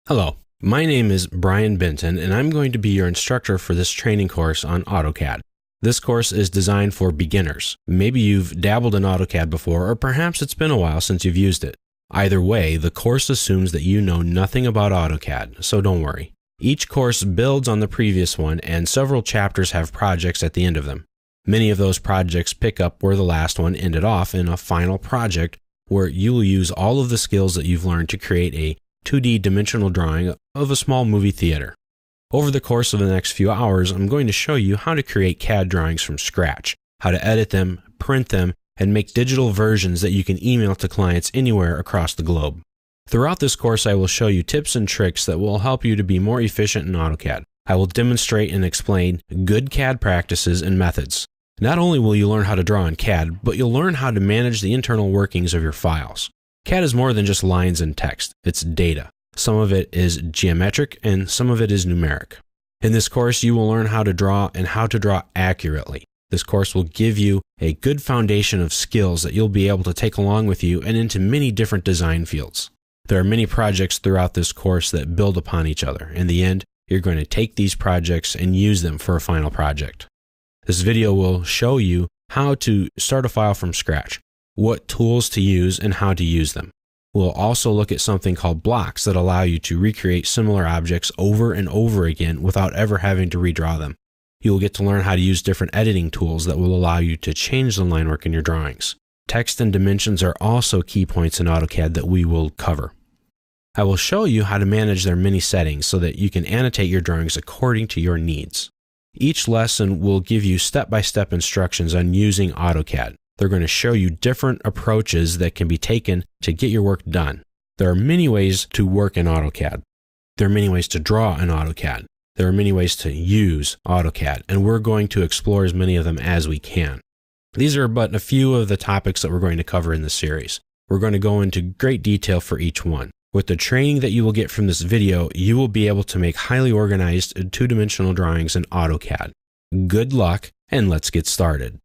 Hello, my name is Brian Benton, and I'm going to be your instructor for this training course on AutoCAD. This course is designed for beginners. Maybe you've dabbled in AutoCAD before, or perhaps it's been a while since you've used it. Either way, the course assumes that you know nothing about AutoCAD, so don't worry. Each course builds on the previous one, and several chapters have projects at the end of them. Many of those projects pick up where the last one ended off in a final project where you will use all of the skills that you've learned to create a 2D dimensional drawing of a small movie theater. Over the course of the next few hours, I'm going to show you how to create CAD drawings from scratch, how to edit them, print them, and make digital versions that you can email to clients anywhere across the globe. Throughout this course, I will show you tips and tricks that will help you to be more efficient in AutoCAD. I will demonstrate and explain good CAD practices and methods. Not only will you learn how to draw in CAD, but you'll learn how to manage the internal workings of your files. CAD is more than just lines and text. It's data. Some of it is geometric and some of it is numeric. In this course, you will learn how to draw and how to draw accurately. This course will give you a good foundation of skills that you'll be able to take along with you and into many different design fields. There are many projects throughout this course that build upon each other. In the end, you're going to take these projects and use them for a final project. This video will show you how to start a file from scratch, what tools to use, and how to use them. We'll also look at something called blocks that allow you to recreate similar objects over and over again without ever having to redraw them. You will get to learn how to use different editing tools that will allow you to change the line work in your drawings. Text and dimensions are also key points in AutoCAD that we will cover. I will show you how to manage their many settings so that you can annotate your drawings according to your needs. Each lesson will give you step-by-step instructions on using AutoCAD. They're going to show you different approaches that can be taken to get your work done. There are many ways to work in AutoCAD. There are many ways to draw in AutoCAD. There are many ways to use AutoCAD, and we're going to explore as many of them as we can. These are but a few of the topics that we're going to cover in this series. We're going to go into great detail for each one. With the training that you will get from this video, you will be able to make highly organized two-dimensional drawings in AutoCAD. Good luck, and let's get started.